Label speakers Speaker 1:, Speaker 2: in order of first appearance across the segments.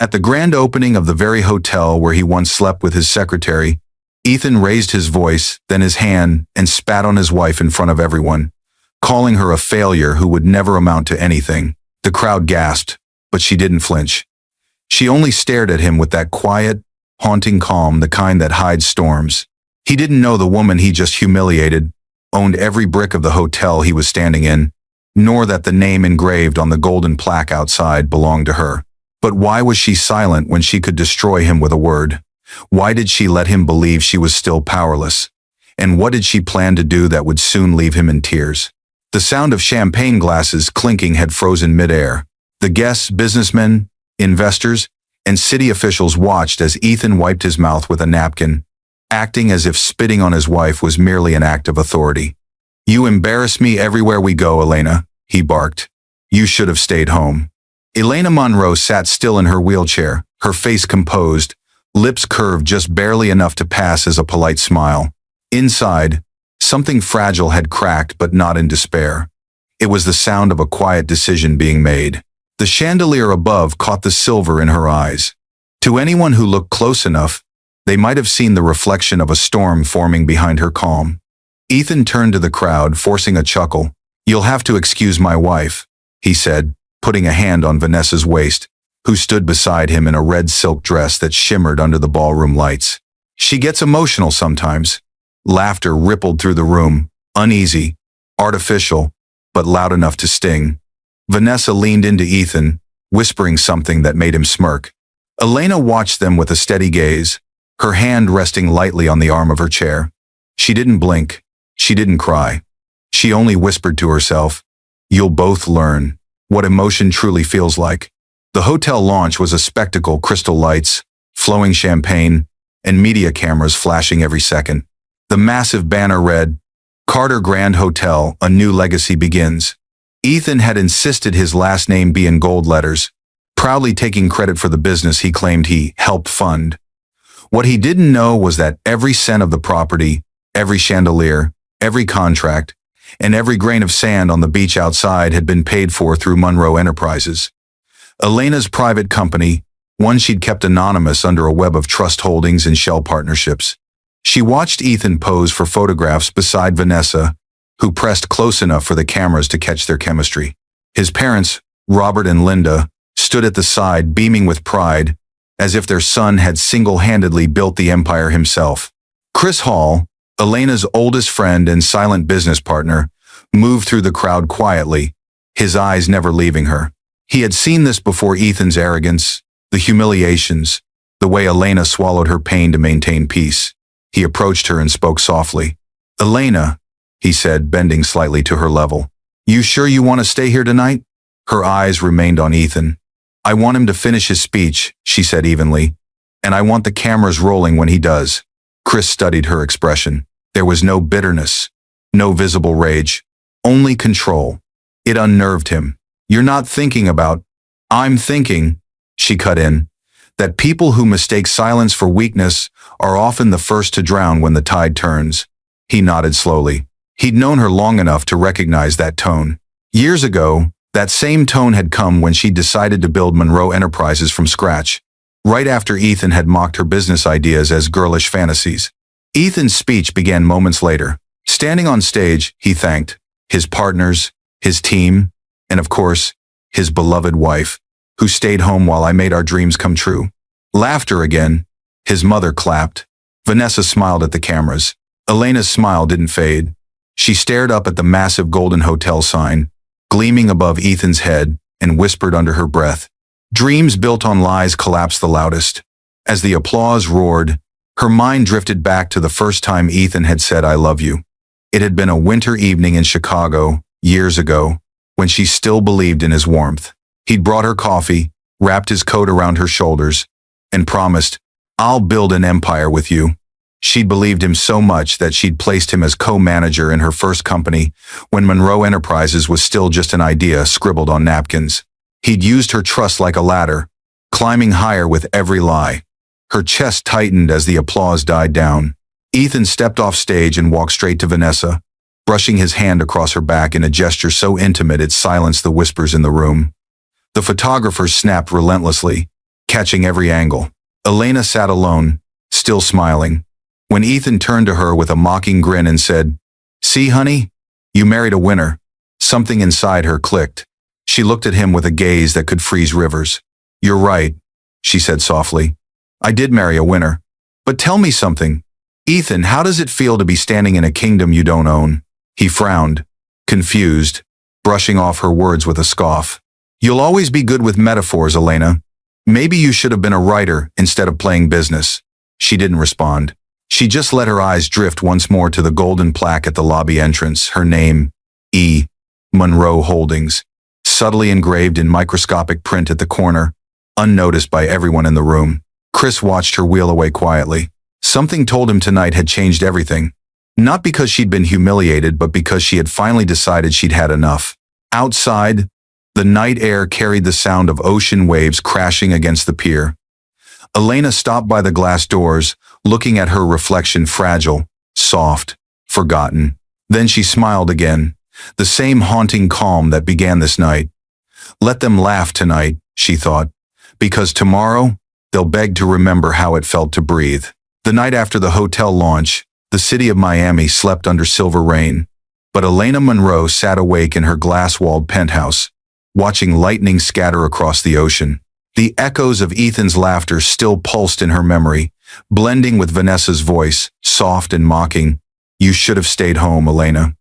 Speaker 1: At the grand opening of the very hotel where he once slept with his secretary, Ethan raised his voice, then his hand, and spat on his wife in front of everyone, calling her a failure who would never amount to anything. The crowd gasped, but she didn't flinch. She only stared at him with that quiet, haunting calm, the kind that hides storms. He didn't know the woman he just humiliated owned every brick of the hotel he was standing in, nor that the name engraved on the golden plaque outside belonged to her. But why was she silent when she could destroy him with a word? Why did she let him believe she was still powerless? And what did she plan to do that would soon leave him in tears? The sound of champagne glasses clinking had frozen midair. The guests, businessmen, investors, and city officials watched as Ethan wiped his mouth with a napkin, acting as if spitting on his wife was merely an act of authority. "You embarrass me everywhere we go, Elena," he barked. "You should have stayed home." Elena Monroe sat still in her wheelchair, her face composed, lips curved just barely enough to pass as a polite smile. Inside, something fragile had cracked, but not in despair. It was the sound of a quiet decision being made. The chandelier above caught the silver in her eyes. To anyone who looked close enough, they might have seen the reflection of a storm forming behind her calm. Ethan turned to the crowd, forcing a chuckle. "You'll have to excuse my wife," he said, putting a hand on Vanessa's waist, who stood beside him in a red silk dress that shimmered under the ballroom lights. "She gets emotional sometimes." Laughter rippled through the room, uneasy, artificial, but loud enough to sting. Vanessa leaned into Ethan, whispering something that made him smirk. Elena watched them with a steady gaze, her hand resting lightly on the arm of her chair. She didn't blink. She didn't cry. She only whispered to herself, "You'll both learn what emotion truly feels like." The hotel launch was a spectacle, crystal lights, flowing champagne, and media cameras flashing every second. The massive banner read, "Carter Grand Hotel, a new legacy begins." Ethan had insisted his last name be in gold letters, proudly taking credit for the business he claimed he helped fund. What he didn't know was that every cent of the property, every chandelier, every contract, and every grain of sand on the beach outside had been paid for through Monroe Enterprises. Elena's private company, one she'd kept anonymous under a web of trust holdings and shell partnerships. She watched Ethan pose for photographs beside Vanessa, who pressed close enough for the cameras to catch their chemistry. His parents, Robert and Linda, stood at the side, beaming with pride, as if their son had single-handedly built the empire himself. Chris Hall, Elena's oldest friend and silent business partner, moved through the crowd quietly, his eyes never leaving her. He had seen this before: Ethan's arrogance, the humiliations, the way Elena swallowed her pain to maintain peace. He approached her and spoke softly. "Elena," he said, bending slightly to her level, "you sure you want to stay here tonight?" Her eyes remained on Ethan. "I want him to finish his speech," she said evenly, "and I want the cameras rolling when he does." Chris studied her expression. There was no bitterness, no visible rage, only control. It unnerved him. "You're not thinking about—" "I'm thinking," she cut in, "that people who mistake silence for weakness are often the first to drown when the tide turns." He nodded slowly. He'd known her long enough to recognize that tone. Years ago, that same tone had come when she decided to build Monroe Enterprises from scratch, right after Ethan had mocked her business ideas as girlish fantasies. Ethan's speech began moments later. Standing on stage, he thanked his partners, his team, and of course, his beloved wife, who stayed home while I made our dreams come true. Laughter again. His mother clapped. Vanessa smiled at the cameras. Elena's smile didn't fade. She stared up at the massive golden hotel sign, gleaming above Ethan's head, and whispered under her breath. Dreams built on lies collapsed the loudest. As the applause roared, her mind drifted back to the first time Ethan had said, "I love you." It had been a winter evening in Chicago, years ago, when she still believed in his warmth. He'd brought her coffee, wrapped his coat around her shoulders, and promised, "I'll build an empire with you." She'd believed him so much that she'd placed him as co-manager in her first company when Monroe Enterprises was still just an idea scribbled on napkins. He'd used her trust like a ladder, climbing higher with every lie. Her chest tightened as the applause died down. Ethan stepped off stage and walked straight to Vanessa, brushing his hand across her back in a gesture so intimate it silenced the whispers in the room. The photographers snapped relentlessly, catching every angle. Elena sat alone, still smiling, when Ethan turned to her with a mocking grin and said, "See, honey? You married a winner." Something inside her clicked. She looked at him with a gaze that could freeze rivers. "You're right," she said softly. "I did marry a winner. But tell me something. Ethan, how does it feel to be standing in a kingdom you don't own?" He frowned, confused, brushing off her words with a scoff. "You'll always be good with metaphors, Elena. Maybe you should have been a writer instead of playing business." She didn't respond. She just let her eyes drift once more to the golden plaque at the lobby entrance, her name, E. Monroe Holdings, subtly engraved in microscopic print at the corner, unnoticed by everyone in the room. Chris watched her wheel away quietly. Something told him tonight had changed everything. Not because she'd been humiliated, but because she had finally decided she'd had enough. Outside, the night air carried the sound of ocean waves crashing against the pier. Elena stopped by the glass doors, looking at her reflection, fragile, soft, forgotten. Then she smiled again, the same haunting calm that began this night. Let them laugh tonight, she thought, because tomorrow they'll beg to remember how it felt to breathe. The night after the hotel launch, the city of Miami slept under silver rain, but Elena Monroe sat awake in her glass-walled penthouse, watching lightning scatter across the ocean. The echoes of Ethan's laughter still pulsed in her memory, blending with Vanessa's voice, soft and mocking. "You should have stayed home, Elena."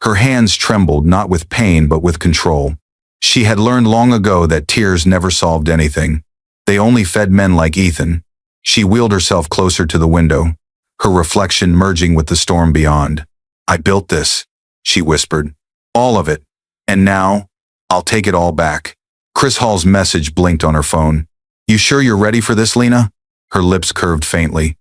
Speaker 1: Her hands trembled, not with pain but with control. She had learned long ago that tears never solved anything. They only fed men like Ethan. She wheeled herself closer to the window, her reflection merging with the storm beyond. "I built this," she whispered. "All of it. And now, I'll take it all back." Chris Hall's message blinked on her phone. "You sure you're ready for this, Lena?" Her lips curved faintly.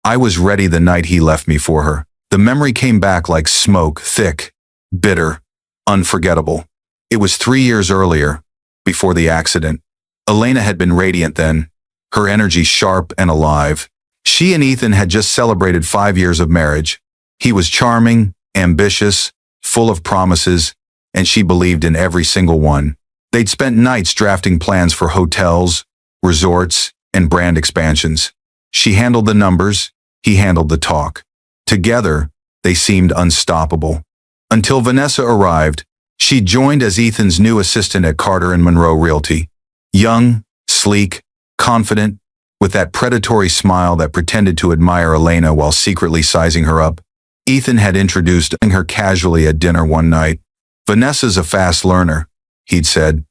Speaker 1: "I was ready the night he left me for her." The memory came back like smoke, thick, bitter, unforgettable. It was 3 years earlier, before the accident. Elena had been radiant then, her energy sharp and alive. She and Ethan had just celebrated 5 years of marriage. He was charming, ambitious, full of promises, and she believed in every single one. They'd spent nights drafting plans for hotels, resorts, and brand expansions. She handled the numbers, he handled the talk. Together, they seemed unstoppable. Until Vanessa arrived, she joined as Ethan's new assistant at Carter and Monroe Realty. Young, sleek, confident, with that predatory smile that pretended to admire Elena while secretly sizing her up. Ethan had introduced her casually at dinner one night. "Vanessa's a fast learner," he'd said.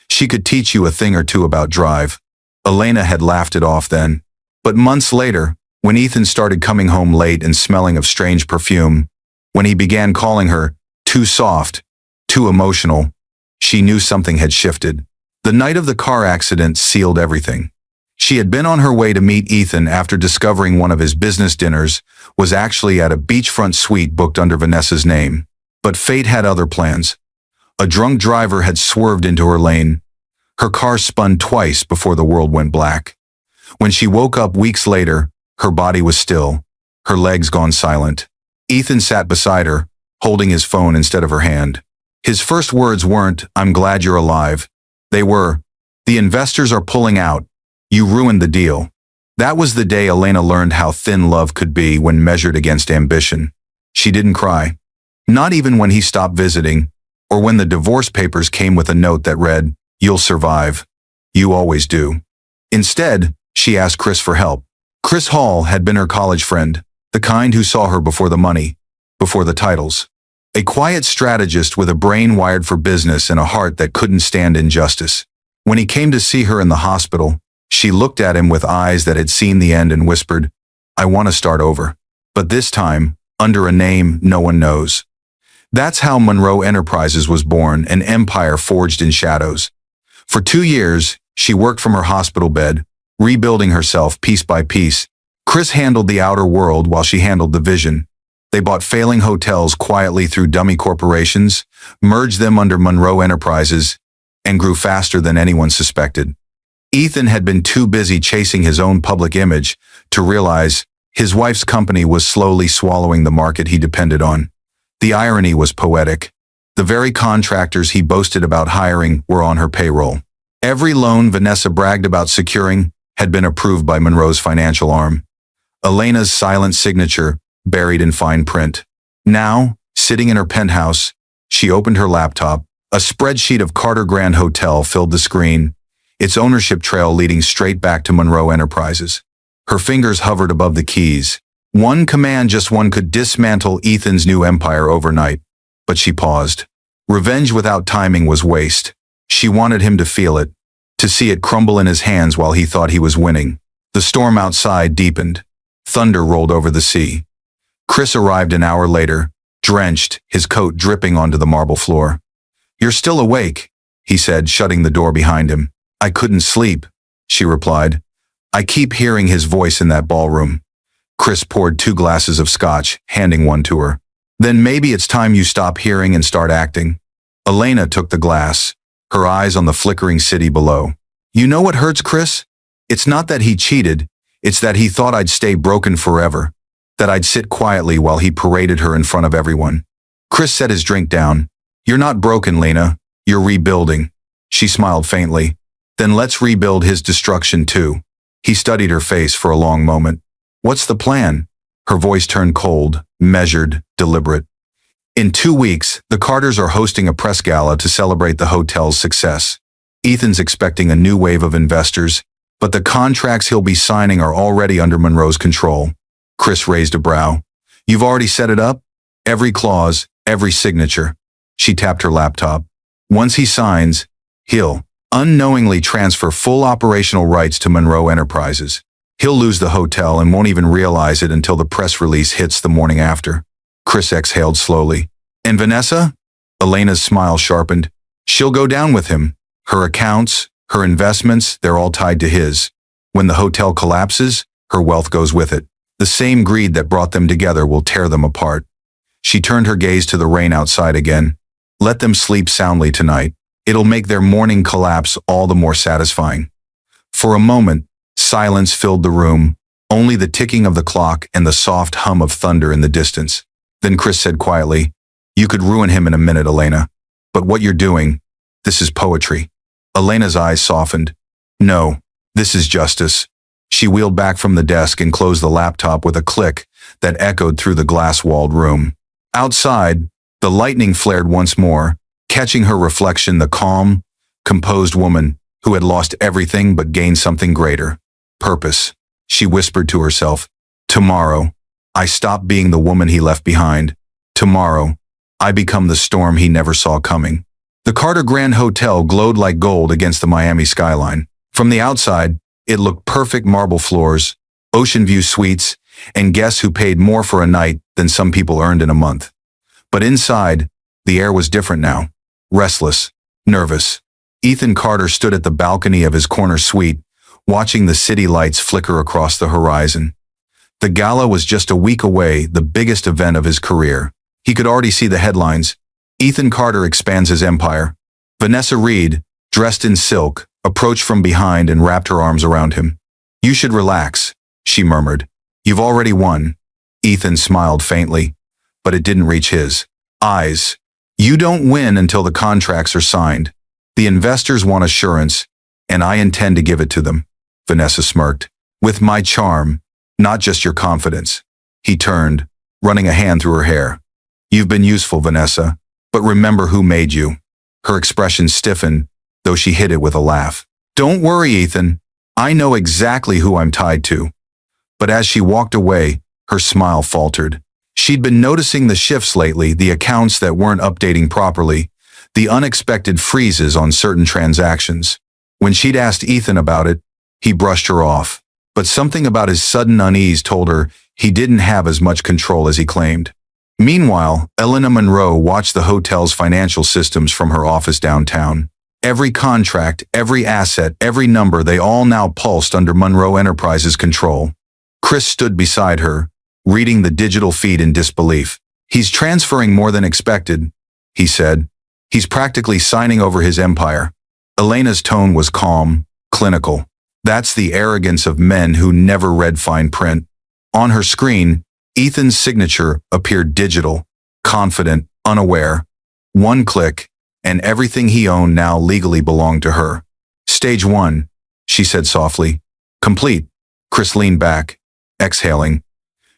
Speaker 1: "She could teach you a thing or two about drive." Elena had laughed it off then. But months later, when Ethan started coming home late and smelling of strange perfume, when he began calling her too soft, too emotional, she knew something had shifted. The night of the car accident sealed everything. She had been on her way to meet Ethan after discovering one of his business dinners was actually at a beachfront suite booked under Vanessa's name. But fate had other plans. A drunk driver had swerved into her lane. Her car spun twice before the world went black. When she woke up weeks later, her body was still, her legs gone silent. Ethan sat beside her, holding his phone instead of her hand. His first words weren't, "I'm glad you're alive." They were, "The investors are pulling out. You ruined the deal." That was the day Elena learned how thin love could be when measured against ambition. She didn't cry. Not even when he stopped visiting, or when the divorce papers came with a note that read, "You'll survive. You always do." Instead, she asked Chris for help. Chris Hall had been her college friend, the kind who saw her before the money, before the titles. A quiet strategist with a brain wired for business and a heart that couldn't stand injustice. When he came to see her in the hospital, she looked at him with eyes that had seen the end and whispered, "I want to start over. But this time, under a name no one knows." That's how Monroe Enterprises was born, an empire forged in shadows. For 2 years, she worked from her hospital bed, rebuilding herself piece by piece. Chris handled the outer world while she handled the vision. They bought failing hotels quietly through dummy corporations, merged them under Monroe Enterprises, and grew faster than anyone suspected. Ethan had been too busy chasing his own public image to realize his wife's company was slowly swallowing the market he depended on. The irony was poetic. The very contractors he boasted about hiring were on her payroll. Every loan Vanessa bragged about securing had been approved by Monroe's financial arm. Elena's silent signature buried in fine print. Now, sitting in her penthouse, she opened her laptop. A spreadsheet of Carter Grand Hotel filled the screen, its ownership trail leading straight back to Monroe Enterprises. Her fingers hovered above the keys. One command, just one, could dismantle Ethan's new empire overnight. But she paused. Revenge without timing was waste. She wanted him to feel it, to see it crumble in his hands while he thought he was winning. The storm outside deepened. Thunder rolled over the sea. Chris arrived an hour later, drenched, his coat dripping onto the marble floor. "You're still awake," he said, shutting the door behind him. "I couldn't sleep," she replied. "I keep hearing his voice in that ballroom." Chris poured 2 glasses of scotch, handing one to her. "Then maybe it's time you stop hearing and start acting." Elena took the glass, her eyes on the flickering city below. "You know what hurts, Chris? It's not that he cheated, it's that he thought I'd stay broken forever, that I'd sit quietly while he paraded her in front of everyone." Chris set his drink down. "You're not broken, Lena. You're rebuilding." She smiled faintly. "Then let's rebuild his destruction too." He studied her face for a long moment. "What's the plan?" Her voice turned cold, measured, deliberate. "In 2 weeks, the Carters are hosting a press gala to celebrate the hotel's success. Ethan's expecting a new wave of investors, but the contracts he'll be signing are already under Monroe's control." Chris raised a brow. "You've already set it up? Every clause, every signature." She tapped her laptop. "Once he signs, he'll unknowingly transfer full operational rights to Monroe Enterprises. He'll lose the hotel and won't even realize it until the press release hits the morning after." Chris exhaled slowly. "And Vanessa?" Elena's smile sharpened. "She'll go down with him. Her accounts, her investments, they're all tied to his. When the hotel collapses, her wealth goes with it. The same greed that brought them together will tear them apart." She turned her gaze to the rain outside again. "Let them sleep soundly tonight. It'll make their morning collapse all the more satisfying." For a moment, silence filled the room, only the ticking of the clock and the soft hum of thunder in the distance. Then Chris said quietly, "You could ruin him in a minute, Elena. But what you're doing, this is poetry." Elena's eyes softened. "No, this is justice." She wheeled back from the desk and closed the laptop with a click that echoed through the glass-walled room. Outside, the lightning flared once more, catching her reflection, the calm, composed woman who had lost everything but gained something greater. Purpose. She whispered to herself. "Tomorrow, I stop being the woman he left behind. Tomorrow, I become the storm he never saw coming." The Carter Grand Hotel glowed like gold against the Miami skyline. From the outside, it looked perfect: marble floors, ocean view suites, and guests who paid more for a night than some people earned in a month. But inside, the air was different now. Restless, nervous. Ethan Carter stood at the balcony of his corner suite, watching the city lights flicker across the horizon. The gala was just a week away, the biggest event of his career. He could already see the headlines. Ethan Carter expands his empire. Vanessa Reed, dressed in silk, approached from behind and wrapped her arms around him. "You should relax," she murmured. "You've already won." Ethan smiled faintly, but it didn't reach his eyes. "You don't win until the contracts are signed. The investors want assurance, and I intend to give it to them." Vanessa smirked. "With my charm, not just your confidence." He turned, running a hand through her hair. "You've been useful, Vanessa, but remember who made you." Her expression stiffened, though she hid it with a laugh. "Don't worry, Ethan. I know exactly who I'm tied to." But as she walked away, her smile faltered. She'd been noticing the shifts lately, the accounts that weren't updating properly, the unexpected freezes on certain transactions. When she'd asked Ethan about it, he brushed her off. But something about his sudden unease told her he didn't have as much control as he claimed. Meanwhile, Elena Monroe watched the hotel's financial systems from her office downtown. Every contract, every asset, every number, they all now pulsed under Monroe Enterprises' control. Chris stood beside her, reading the digital feed in disbelief. "He's transferring more than expected," he said. "He's practically signing over his empire." Elena's tone was calm, clinical. That's the arrogance of men who never read fine print. On her screen, Ethan's signature appeared digital, confident, unaware. One click, and everything he owned now legally belonged to her. Stage 1, she said softly. Complete. Chris leaned back, exhaling.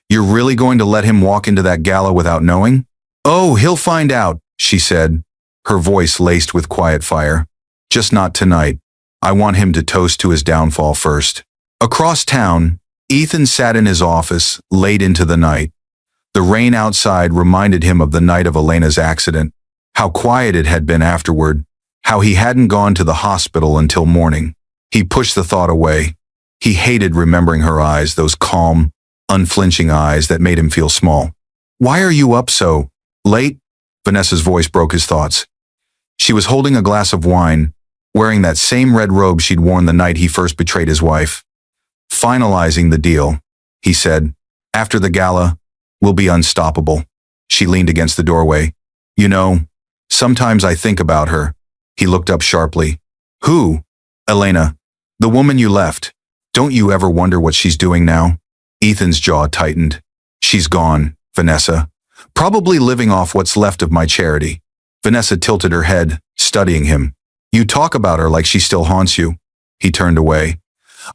Speaker 1: You're really going to let him walk into that gala without knowing? Oh, he'll find out, she said, her voice laced with quiet fire. Just not tonight. I want him to toast to his downfall first. Across town, Ethan sat in his office late into the night. The rain outside reminded him of the night of Elena's accident, how quiet it had been afterward, how he hadn't gone to the hospital until morning. He pushed the thought away. He hated remembering her eyes, those calm, unflinching eyes that made him feel small. Why are you up so late? Vanessa's voice broke his thoughts. She was holding a glass of wine, wearing that same red robe she'd worn the night he first betrayed his wife. Finalizing the deal, he said. After the gala, we'll be unstoppable. She leaned against the doorway. You know, sometimes I think about her. He looked up sharply. Who? Elena, the woman you left. Don't you ever wonder what she's doing now? Ethan's jaw tightened. She's gone, Vanessa. Probably living off what's left of my charity. Vanessa tilted her head, studying him. You talk about her like she still haunts you. He turned away.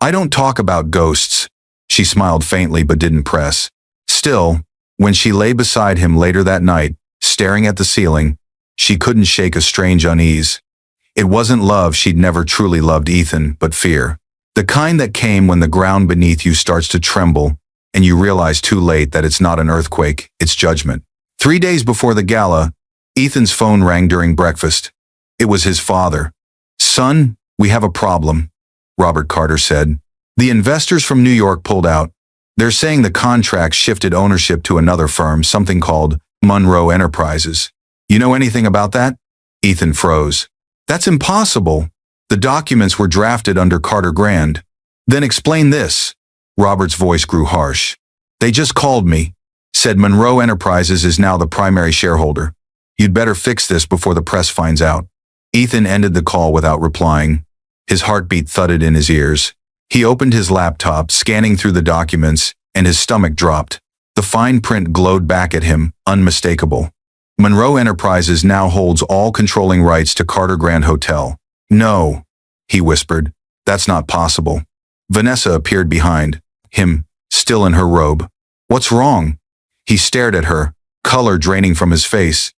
Speaker 1: I don't talk about ghosts. She smiled faintly but didn't press. Still, when she lay beside him later that night, staring at the ceiling, she couldn't shake a strange unease. It wasn't love, she'd never truly loved Ethan, but fear. The kind that came when the ground beneath you starts to tremble and you realize too late that it's not an earthquake, it's judgment. 3 days before the gala, Ethan's phone rang during breakfast. It was his father. Son, we have a problem, Robert Carter said. The investors from New York pulled out. They're saying the contract shifted ownership to another firm, something called Monroe Enterprises. You know anything about that? Ethan froze. That's impossible. The documents were drafted under Carter Grand. Then explain this. Robert's voice grew harsh. They just called me, said Monroe Enterprises is now the primary shareholder. You'd better fix this before the press finds out. Ethan ended the call without replying. His heartbeat thudded in his ears. He opened his laptop, scanning through the documents, and his stomach dropped. The fine print glowed back at him, unmistakable. Monroe Enterprises now holds all controlling rights to Carter Grand Hotel. No, he whispered. That's not possible. Vanessa appeared behind him, still in her robe. What's wrong? He stared at her, color draining from his face.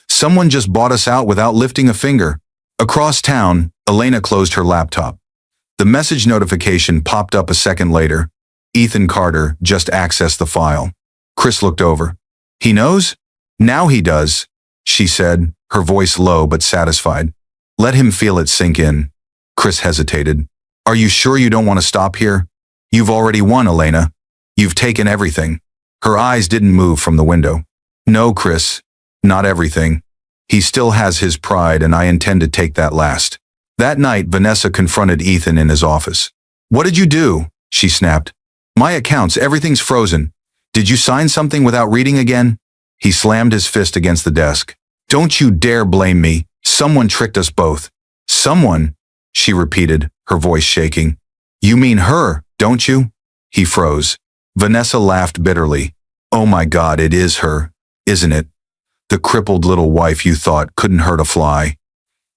Speaker 1: Someone just bought us out without lifting a finger. Across town, Elena closed her laptop. The message notification popped up a second later. Ethan Carter just accessed the file. Chris looked over. He knows? Now he does, she said, her voice low but satisfied. Let him feel it sink in. Chris hesitated. Are you sure you don't want to stop here? You've already won, Elena. You've taken everything. Her eyes didn't move from the window. No, Chris, not everything. He still has his pride, and I intend to take that last. That night, Vanessa confronted Ethan in his office. What did you do? She snapped. My accounts, everything's frozen. Did you sign something without reading again? He slammed his fist against the desk. Don't you dare blame me. Someone tricked us both. Someone, she repeated, her voice shaking. You mean her, don't you? He froze. Vanessa laughed bitterly. Oh my God, it is her, isn't it? The crippled little wife you thought couldn't hurt a fly.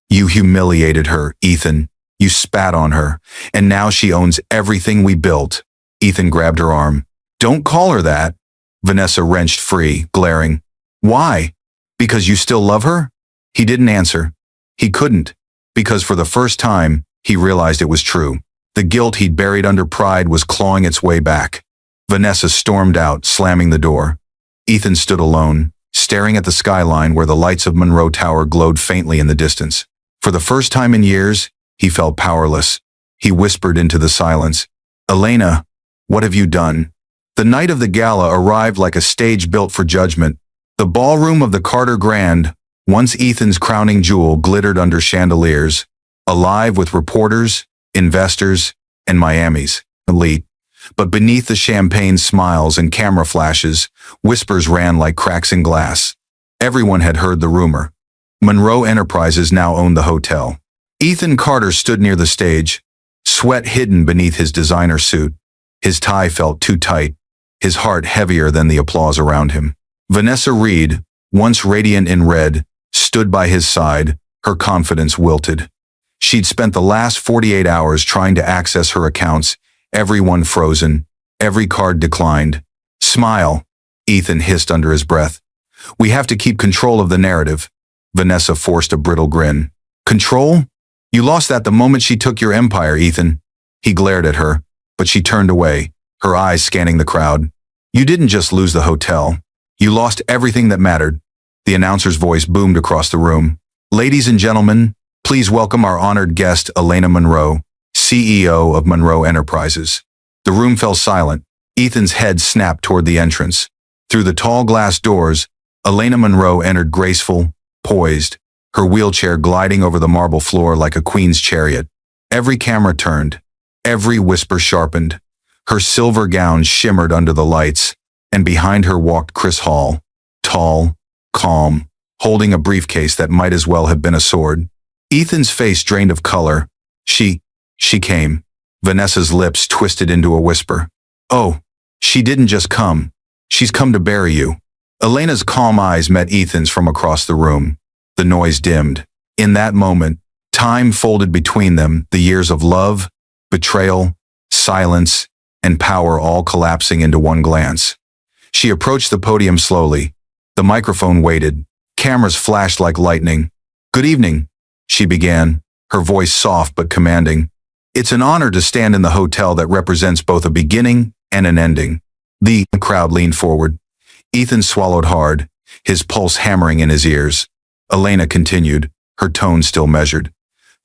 Speaker 1: You humiliated her, Ethan. You spat on her, and now she owns everything we built. Ethan grabbed her arm. Don't call her that. Vanessa wrenched free, glaring. Why? Because you still love her? He didn't answer. He couldn't, because for the first time, he realized it was true. The guilt he'd buried under pride was clawing its way back. Vanessa stormed out, slamming the door. Ethan stood alone, staring at the skyline where the lights of Monroe Tower glowed faintly in the distance. For the first time in years, he felt powerless. He whispered into the silence, Elena, what have you done? The night of the gala arrived like a stage built for judgment. The ballroom of the Carter Grand, once Ethan's crowning jewel, glittered under chandeliers, alive with reporters, investors, and Miami's elite. But beneath the champagne smiles and camera flashes, whispers ran like cracks in glass. Everyone had heard the rumor. Monroe Enterprises now owned the hotel. Ethan Carter stood near the stage, sweat hidden beneath his designer suit. His tie felt too tight, his heart heavier than the applause around him. Vanessa Reed, once radiant in red, stood by his side, her confidence wilted. She'd spent the last 48 hours trying to access her accounts, everyone frozen, every card declined. Smile, Ethan hissed under his breath. We have to keep control of the narrative. Vanessa forced a brittle grin. Control? You lost that the moment she took your empire, Ethan. He glared at her, but she turned away, her eyes scanning the crowd. You didn't just lose the hotel. You lost everything that mattered. The announcer's voice boomed across the room. Ladies and gentlemen, please welcome our honored guest, Elena Monroe, CEO of Monroe Enterprises. The room fell silent. Ethan's head snapped toward the entrance. Through the tall glass doors, Elena Monroe entered graceful, poised, her wheelchair gliding over the marble floor like a queen's chariot. Every camera turned, every whisper sharpened. Her silver gown shimmered under the lights, and behind her walked Chris Hall, tall, calm, holding a briefcase that might as well have been a sword. Ethan's face drained of color. She came. Vanessa's lips twisted into a whisper. Oh, she didn't just come. She's come to bury you. Elena's calm eyes met Ethan's from across the room. The noise dimmed. In that moment, time folded between them, the years of love, betrayal, silence, and power all collapsing into one glance. She approached the podium slowly. The microphone waited. Cameras flashed like lightning. Good evening, she began, her voice soft but commanding. It's an honor to stand in the hotel that represents both a beginning and an ending. The crowd leaned forward. Ethan swallowed hard, his pulse hammering in his ears. Elena continued, her tone still measured.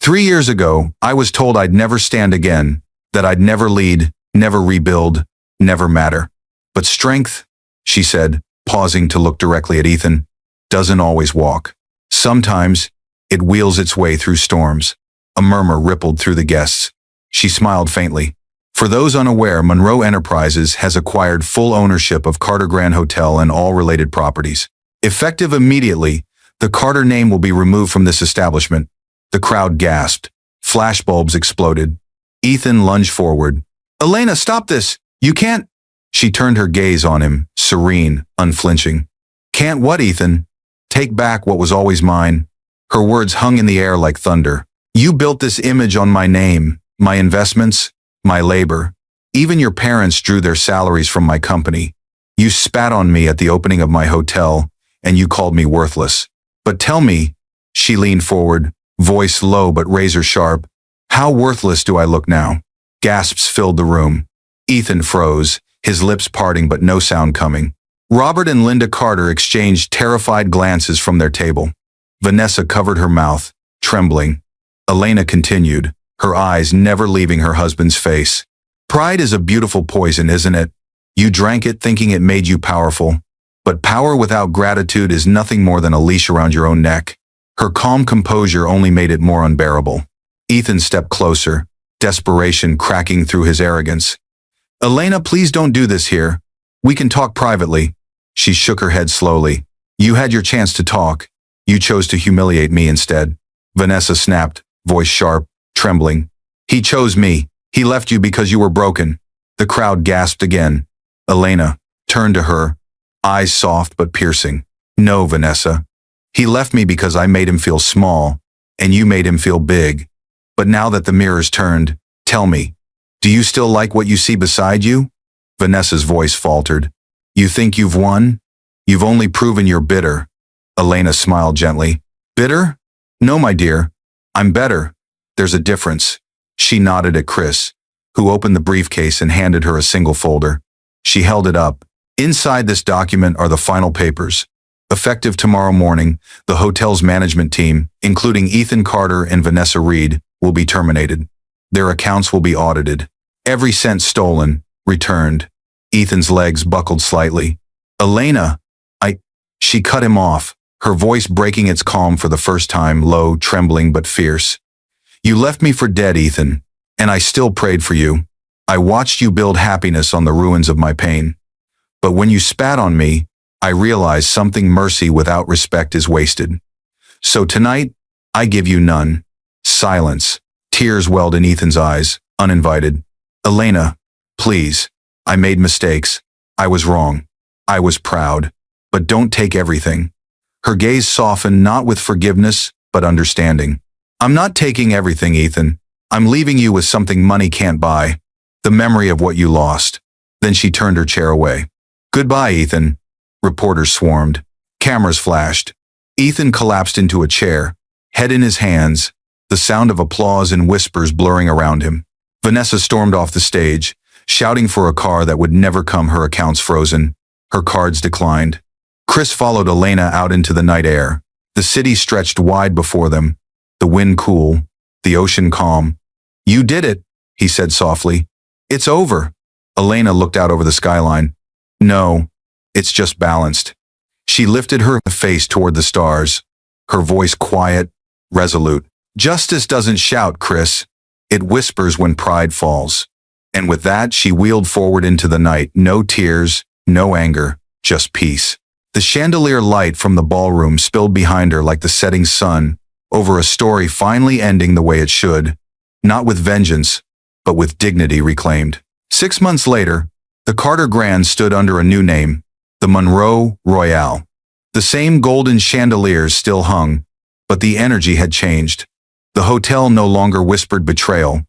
Speaker 1: 3 years ago, I was told I'd never stand again, that I'd never lead, never rebuild, never matter. But strength, she said, pausing to look directly at Ethan, doesn't always walk. Sometimes, it wheels its way through storms. A murmur rippled through the guests. She smiled faintly. For those unaware, Monroe Enterprises has acquired full ownership of Carter Grand Hotel and all related properties. Effective immediately, the Carter name will be removed from this establishment. The crowd gasped. Flashbulbs exploded. Ethan lunged forward. Elena, stop this! You can't! She turned her gaze on him, serene, unflinching. Can't what, Ethan? Take back what was always mine. Her words hung in the air like thunder. You built this image on my name, my investments, my labor. Even your parents drew their salaries from my company. You spat on me at the opening of my hotel, and you called me worthless. But tell me, she leaned forward, voice low but razor sharp, how worthless do I look now? Gasps filled the room. Ethan froze, his lips parting but no sound coming. Robert and Linda Carter exchanged terrified glances from their table. Vanessa covered her mouth, trembling. Elena continued, her eyes never leaving her husband's face. Pride is a beautiful poison, isn't it? You drank it thinking it made you powerful. But power without gratitude is nothing more than a leash around your own neck. Her calm composure only made it more unbearable. Ethan stepped closer, desperation cracking through his arrogance. Elena, please don't do this here. We can talk privately. She shook her head slowly. You had your chance to talk. You chose to humiliate me instead. Vanessa snapped, voice sharp, trembling. He chose me. He left you because you were broken. The crowd gasped again. Elena turned to her, eyes soft but piercing. No, Vanessa. He left me because I made him feel small, and you made him feel big. But now that the mirror's turned, tell me, do you still like what you see beside you? Vanessa's voice faltered. You think you've won? You've only proven you're bitter. Elena smiled gently. Bitter? No, my dear. I'm better. There's a difference. She nodded at Chris, who opened the briefcase and handed her a single folder. She held it up. Inside this document are the final papers. Effective tomorrow morning, the hotel's management team, including Ethan Carter and Vanessa Reed, will be terminated. Their accounts will be audited. Every cent stolen, returned. Ethan's legs buckled slightly. Elena, She cut him off, her voice breaking its calm for the first time, low, trembling but fierce. You left me for dead, Ethan, and I still prayed for you. I watched you build happiness on the ruins of my pain. But when you spat on me, I realized something. Mercy without respect is wasted. So tonight, I give you none. Silence. Tears welled in Ethan's eyes, uninvited. Elena, please. I made mistakes. I was wrong. I was proud. But don't take everything. Her gaze softened not with forgiveness, but understanding. I'm not taking everything, Ethan. I'm leaving you with something money can't buy. The memory of what you lost. Then she turned her chair away. Goodbye, Ethan. Reporters swarmed. Cameras flashed. Ethan collapsed into a chair, head in his hands, the sound of applause and whispers blurring around him. Vanessa stormed off the stage, shouting for a car that would never come, her accounts frozen, her cards declined. Chris followed Elena out into the night air. The city stretched wide before them, the wind cool, the ocean calm. You did it, he said softly. It's over. Elena looked out over the skyline. No, it's just balanced. She lifted her face toward the stars, her voice quiet, resolute. Justice doesn't shout, Chris. It whispers when pride falls. And with that, she wheeled forward into the night. No tears, no anger, just peace. The chandelier light from the ballroom spilled behind her like the setting sun, over a story finally ending the way it should. Not with vengeance, but with dignity reclaimed. 6 months later, the Carter Grand stood under a new name, the Monroe Royale. The same golden chandeliers still hung, but the energy had changed. The hotel no longer whispered betrayal.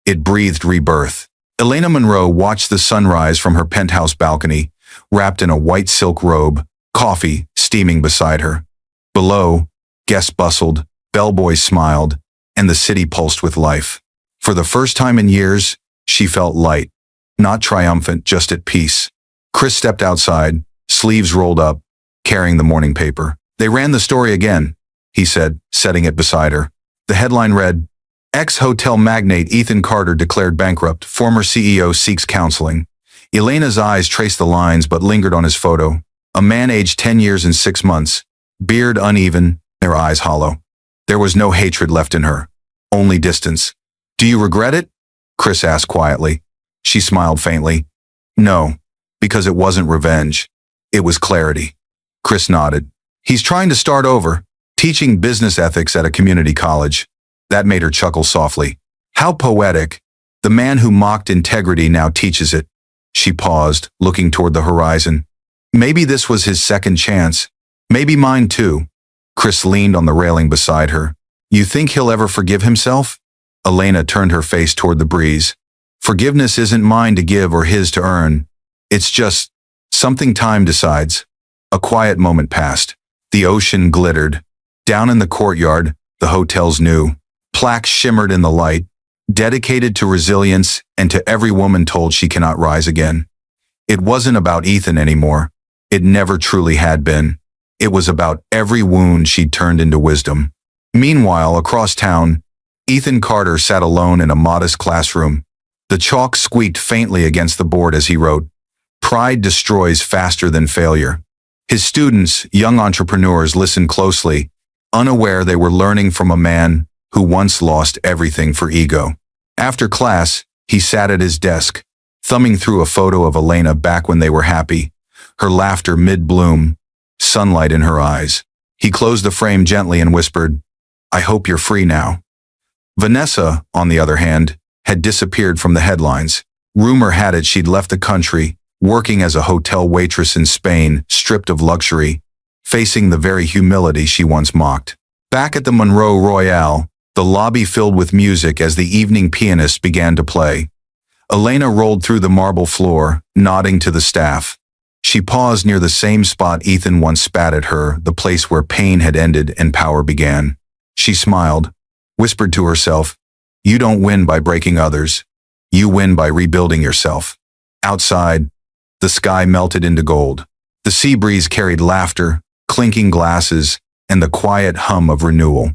Speaker 1: It breathed rebirth. Elena Monroe watched the sunrise from her penthouse balcony, wrapped in a white silk robe, coffee steaming beside her. Below, guests bustled, bellboys smiled, and the city pulsed with life. For the first time in years, she felt light, not triumphant, just at peace. Chris stepped outside, sleeves rolled up, carrying the morning paper. They ran the story again, he said, setting it beside her. The headline read, Ex-hotel magnate Ethan Carter declared bankrupt, former CEO seeks counseling. Elena's eyes traced the lines but lingered on his photo. A man aged 10 years and 6 months, beard uneven, their eyes hollow. There was no hatred left in her, only distance. Do you regret it? Chris asked quietly. She smiled faintly. No, because it wasn't revenge. It was clarity. Chris nodded. He's trying to start over, teaching business ethics at a community college. That made her chuckle softly. How poetic. The man who mocked integrity now teaches it. She paused, looking toward the horizon. Maybe this was his second chance. Maybe mine too. Chris leaned on the railing beside her. You think he'll ever forgive himself? Elena turned her face toward the breeze. Forgiveness isn't mine to give or his to earn. It's just something time decides. A quiet moment passed. The ocean glittered. Down in the courtyard, the hotel's new. Plaques shimmered in the light, dedicated to resilience and to every woman told she cannot rise again. It wasn't about Ethan anymore. It never truly had been. It was about every wound she'd turned into wisdom. Meanwhile, across town, Ethan Carter sat alone in a modest classroom. The chalk squeaked faintly against the board as he wrote, Pride destroys faster than failure. His students, young entrepreneurs, listened closely, unaware they were learning from a man who once lost everything for ego. After class, he sat at his desk, thumbing through a photo of Elena back when they were happy, her laughter mid-bloom, sunlight in her eyes. He closed the frame gently and whispered, I hope you're free now. Vanessa, on the other hand, had disappeared from the headlines. Rumor had it she'd left the country, working as a hotel waitress in Spain, stripped of luxury, facing the very humility she once mocked. Back at the Monroe Royale, the lobby filled with music as the evening pianist began to play. Elena rolled through the marble floor, nodding to the staff. She paused near the same spot Ethan once spat at her, the place where pain had ended and power began. She smiled, whispered to herself, You don't win by breaking others. You win by rebuilding yourself. Outside, the sky melted into gold. The sea breeze carried laughter, clinking glasses, and the quiet hum of renewal.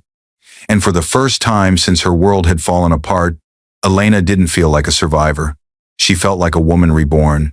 Speaker 1: And for the first time since her world had fallen apart, Elena didn't feel like a survivor. She felt like a woman reborn.